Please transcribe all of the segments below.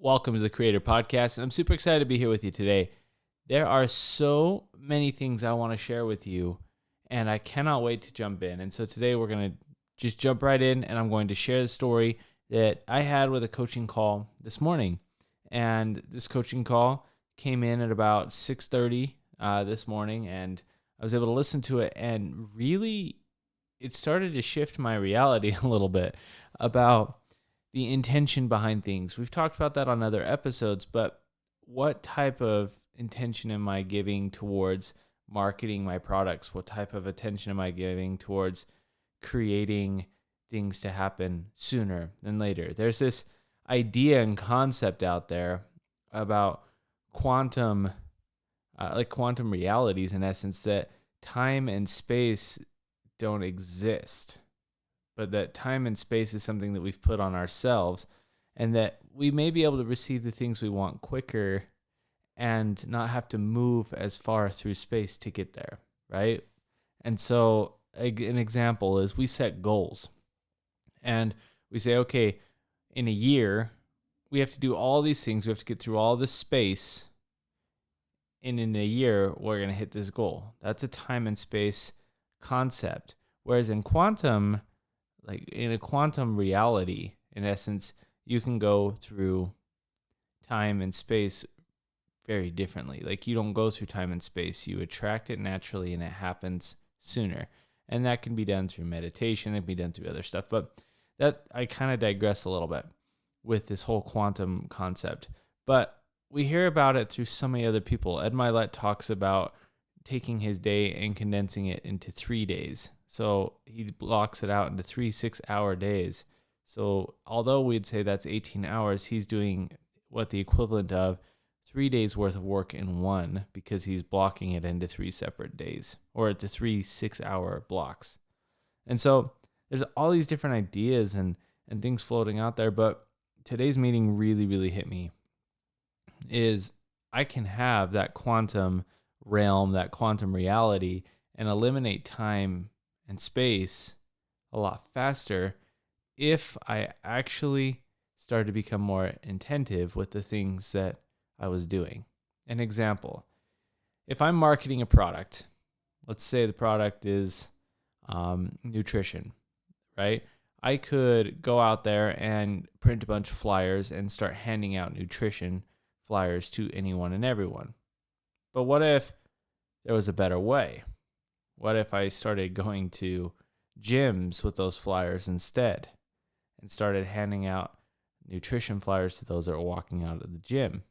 Welcome to the Creator Podcast. I'm super excited to be here with you today. There are so many things I want to share with you, and I cannot wait to jump in. And so today we're going to just jump right in, and I'm going to share the story that I had with a coaching call this morning. And this coaching call came in at about 6:30 this morning, and I was able to listen to it, and really it started to shift my reality a little bit about the intention behind things. We've talked about that on other episodes, but what type of intention am I giving towards marketing my products? What type of attention am I giving towards creating things to happen sooner than later? There's this idea and concept out there about quantum, quantum realities, in essence, that time and space don't exist, but that time and space is something that we've put on ourselves, and that we may be able to receive the things we want quicker and not have to move as far through space to get there, right? And so an example is we set goals and we say, okay, in a year, we have to do all these things. We have to get through all this space. And in a year, we're going to hit this goal. That's a time and space concept. Whereas in quantum, like in a quantum reality, in essence, you can go through time and space very differently. Like you don't go through time and space, you attract it naturally and it happens sooner. And that can be done through meditation, it can be done through other stuff. But that I kind of digress a little bit with this whole quantum concept. But we hear about it through so many other people. Ed Milet talks about taking his day and condensing it into 3 days. So he blocks it out into 3 6-hour days. So although we'd say that's 18 hours, he's doing what the equivalent of 3 days worth of work in one, because he's blocking it into 3 separate days, or into 3 6-hour blocks. And so there's all these different ideas and things floating out there. But today's meeting really hit me is I can have that quantum realm, that quantum reality, and eliminate time and space a lot faster if I actually started to become more attentive with the things that I was doing. An example, if I'm marketing a product, let's say the product is nutrition, right? I could go out there and print a bunch of flyers and start handing out nutrition flyers to anyone and everyone. But what if there was a better way? What if I started going to gyms with those flyers instead and started handing out nutrition flyers to those that are walking out of the gym?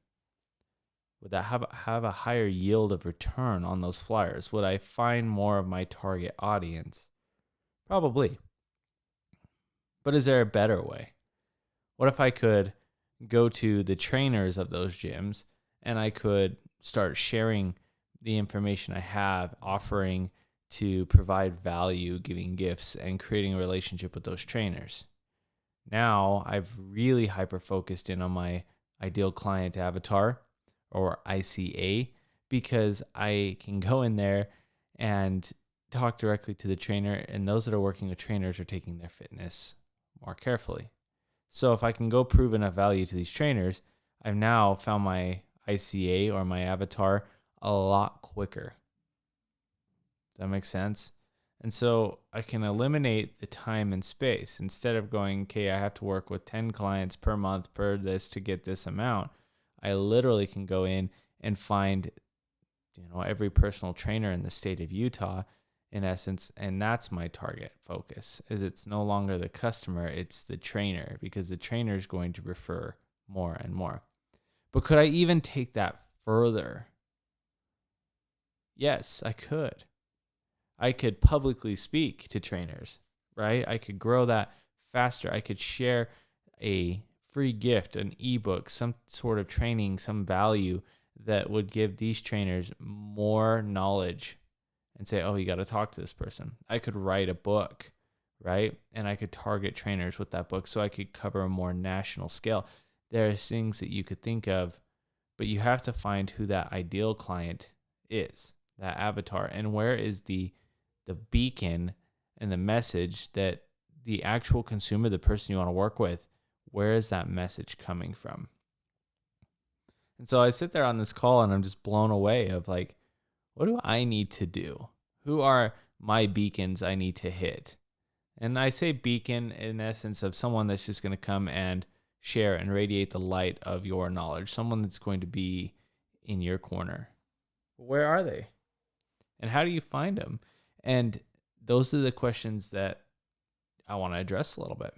Would that have a higher yield of return on those flyers? Would I find more of my target audience? Probably. But is there a better way? What if I could go to the trainers of those gyms and I could start sharing the information I have, offering to provide value, giving gifts, and creating a relationship with those trainers? Now I've really hyper-focused in on my ideal client avatar, or ICA, because I can go in there and talk directly to the trainer, and those that are working with trainers are taking their fitness more carefully. So if I can go prove enough value to these trainers, I've now found my ICA, or my avatar, a lot quicker. Does that make sense? And so I can eliminate the time and space. Instead of going, okay, I have to work with 10 clients per month per this to get this amount, I literally can go in and find, every personal trainer in the state of Utah, in essence, and that's my target focus. Is it's no longer the customer, it's the trainer, because the trainer is going to refer more and more. But could I even take that further? Yes, I could. I could publicly speak to trainers, right? I could grow that faster. I could share a free gift, an ebook, some sort of training, some value that would give these trainers more knowledge and say, oh, you got to talk to this person. I could write a book, right? And I could target trainers with that book so I could cover a more national scale. There's things that you could think of, but you have to find who that ideal client is, that avatar, and where is the beacon and the message that the actual consumer, the person you want to work with, where is that message coming from? And so I sit there on this call and I'm just blown away of like, what do I need to do? Who are my beacons I need to hit? And I say beacon in essence of someone that's just going to come and share and radiate the light of your knowledge, someone that's going to be in your corner. Where are they? And how do you find them? And those are the questions that I want to address a little bit.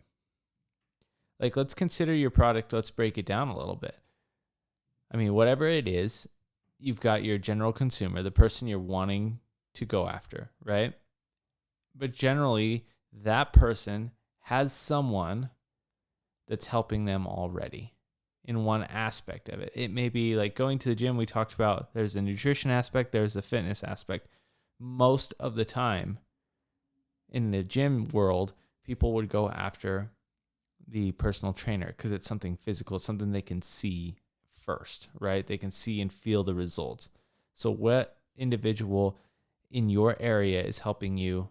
Like, let's consider your product. Let's break it down a little bit. I mean, whatever it is, you've got your general consumer, the person you're wanting to go after, right? But generally, that person has someone that's helping them already in one aspect of it. It may be like going to the gym. We talked about there's a nutrition aspect, there's a fitness aspect. Most of the time in the gym world, people would go after the personal trainer because it's something physical, it's something they can see first, right? They can see and feel the results. So what individual in your area is helping you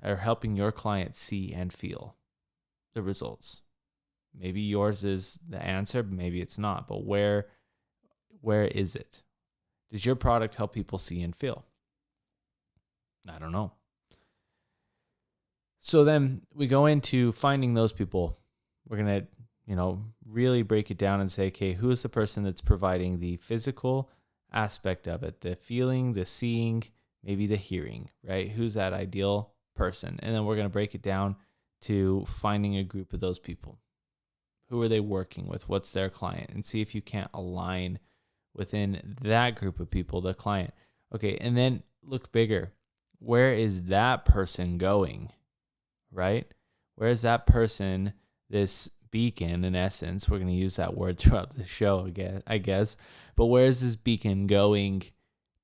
or helping your client see and feel the results? Maybe yours is the answer, maybe it's not, but where is it? Does your product help people see and feel? I don't know. So then we go into finding those people. We're going to, really break it down and say, okay, who is the person that's providing the physical aspect of it, the feeling, the seeing, maybe the hearing, right? Who's that ideal person? And then we're going to break it down to finding a group of those people. Who are they working with? What's their client? And see if you can't align within that group of people, the client. Okay, and then look bigger. Where is that person going, right? Where is that person, this beacon in essence? We're going to use that word throughout the show again, I guess. But where is this beacon going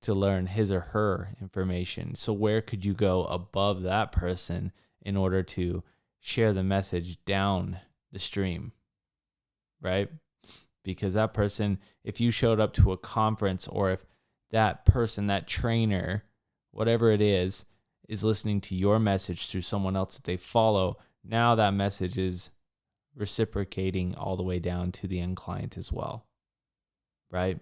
to learn his or her information? So where could you go above that person in order to share the message down the stream? Right? Because that person, if you showed up to a conference or if that person, that trainer, whatever it is listening to your message through someone else that they follow, now that message is reciprocating all the way down to the end client as well. Right?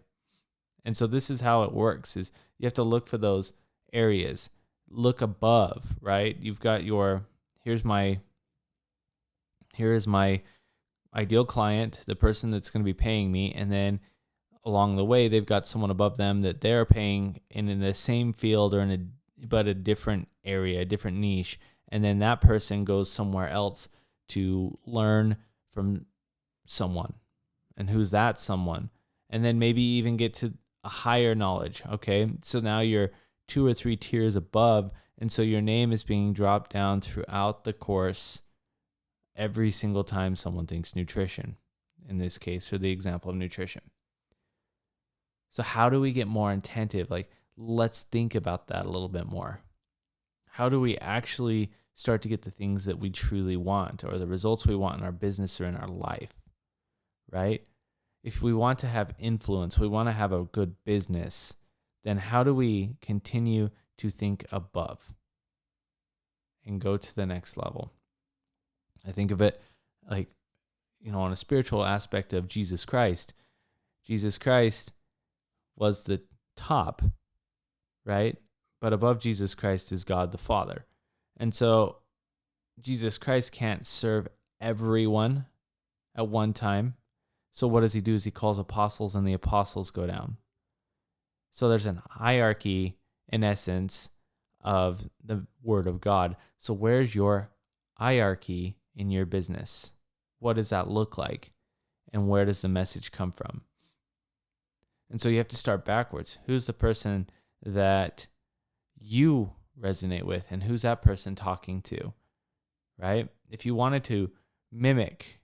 And so this is how it works, is you have to look for those areas. Look above, right? You've got here is my ideal client, the person that's going to be paying me, and then along the way they've got someone above them that they're paying in the same field or but a different area, a different niche, and then that person goes somewhere else to learn from someone. And who's that someone? And then maybe even get to a higher knowledge, okay? So now you're 2 or 3 tiers above, and so your name is being dropped down throughout the course every single time someone thinks nutrition, in this case, for the example of nutrition. So how do we get more attentive? Like, let's think about that a little bit more. How do we actually start to get the things that we truly want or the results we want in our business or in our life, right? If we want to have influence, we want to have a good business, then how do we continue to think above and go to the next level? I think of it like, on a spiritual aspect of Jesus Christ. Jesus Christ was the top, right? But above Jesus Christ is God the Father. And so Jesus Christ can't serve everyone at one time. So what does he do? Is he calls apostles and the apostles go down. So there's a hierarchy in essence of the word of God. So where's your hierarchy in your business? What does that look like? And where does the message come from? And so you have to start backwards. Who's the person that you resonate with, and who's that person talking to, right? If you wanted to mimic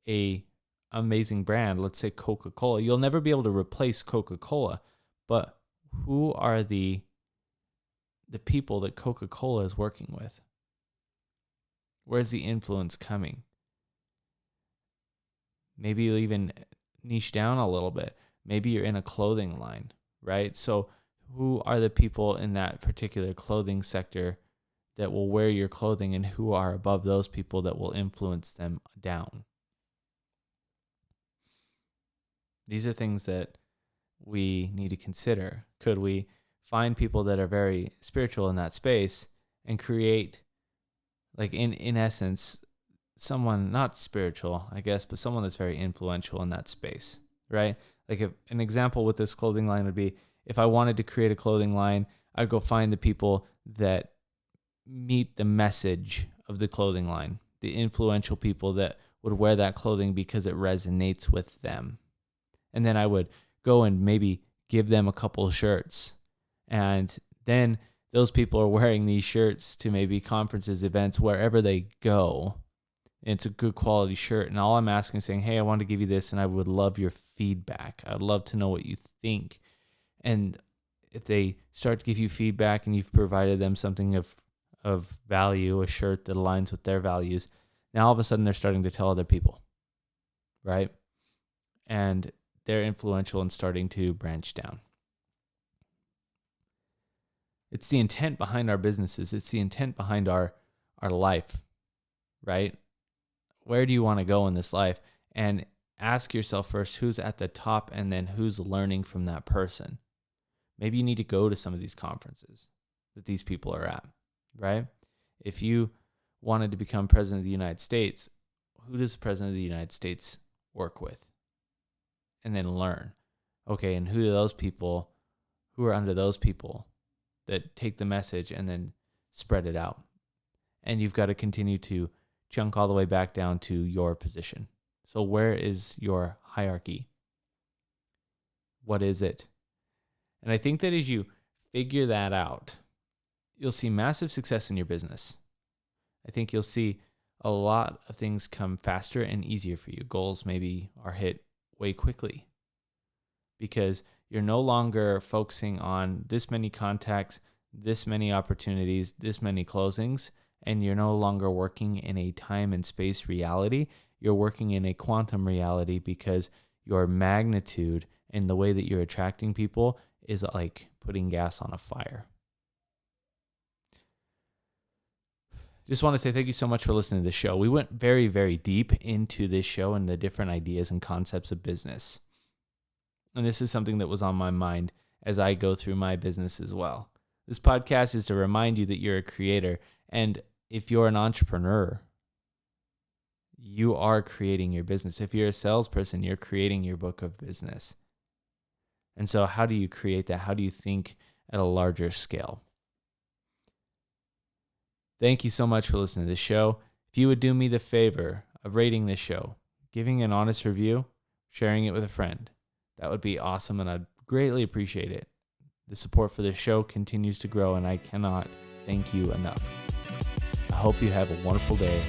a amazing brand, let's say Coca-Cola, you'll never be able to replace Coca-Cola, but who are the people that Coca-Cola is working with? Where's the influence coming? Maybe you'll even niche down a little bit. Maybe you're in a clothing line, right? So who are the people in that particular clothing sector that will wear your clothing, and who are above those people that will influence them down? These are things that we need to consider. Could we find people that are very spiritual in that space and create, like in essence, someone not spiritual, I guess, but someone that's very influential in that space, right? Like if an example with this clothing line would be, if I wanted to create a clothing line, I'd go find the people that meet the message of the clothing line, the influential people that would wear that clothing because it resonates with them. And then I would go and maybe give them a couple of shirts. And then those people are wearing these shirts to maybe conferences, events, wherever they go. And it's a good quality shirt. And all I'm asking is saying, hey, I want to give you this and I would love your feedback. I'd love to know what you think. And if they start to give you feedback and you've provided them something of value, a shirt that aligns with their values, now all of a sudden they're starting to tell other people, right? And they're influential and starting to branch down. It's the intent behind our businesses. It's the intent behind our life, right? Where do you want to go in this life? And ask yourself first, who's at the top and then who's learning from that person. Maybe you need to go to some of these conferences that these people are at, right? If you wanted to become president of the United States, who does the president of the United States work with? And then learn. Okay, and who are those people, who are under those people that take the message and then spread it out? And you've got to continue to chunk all the way back down to your position. So where is your hierarchy? What is it? And I think that as you figure that out, you'll see massive success in your business. I think you'll see a lot of things come faster and easier for you. Goals maybe are hit way quickly because you're no longer focusing on this many contacts, this many opportunities, this many closings, and you're no longer working in a time and space reality. You're working in a quantum reality because your magnitude and the way that you're attracting people is like putting gas on a fire. Just want to say thank you so much for listening to the show. We went very, very deep into this show and the different ideas and concepts of business. And this is something that was on my mind as I go through my business as well. This podcast is to remind you that you're a creator. And if you're an entrepreneur, you are creating your business. If you're a salesperson, you're creating your book of business. And so how do you create that? How do you think at a larger scale? Thank you so much for listening to this show. If you would do me the favor of rating this show, giving an honest review, sharing it with a friend, that would be awesome, and I'd greatly appreciate it. The support for this show continues to grow, and I cannot thank you enough. I hope you have a wonderful day.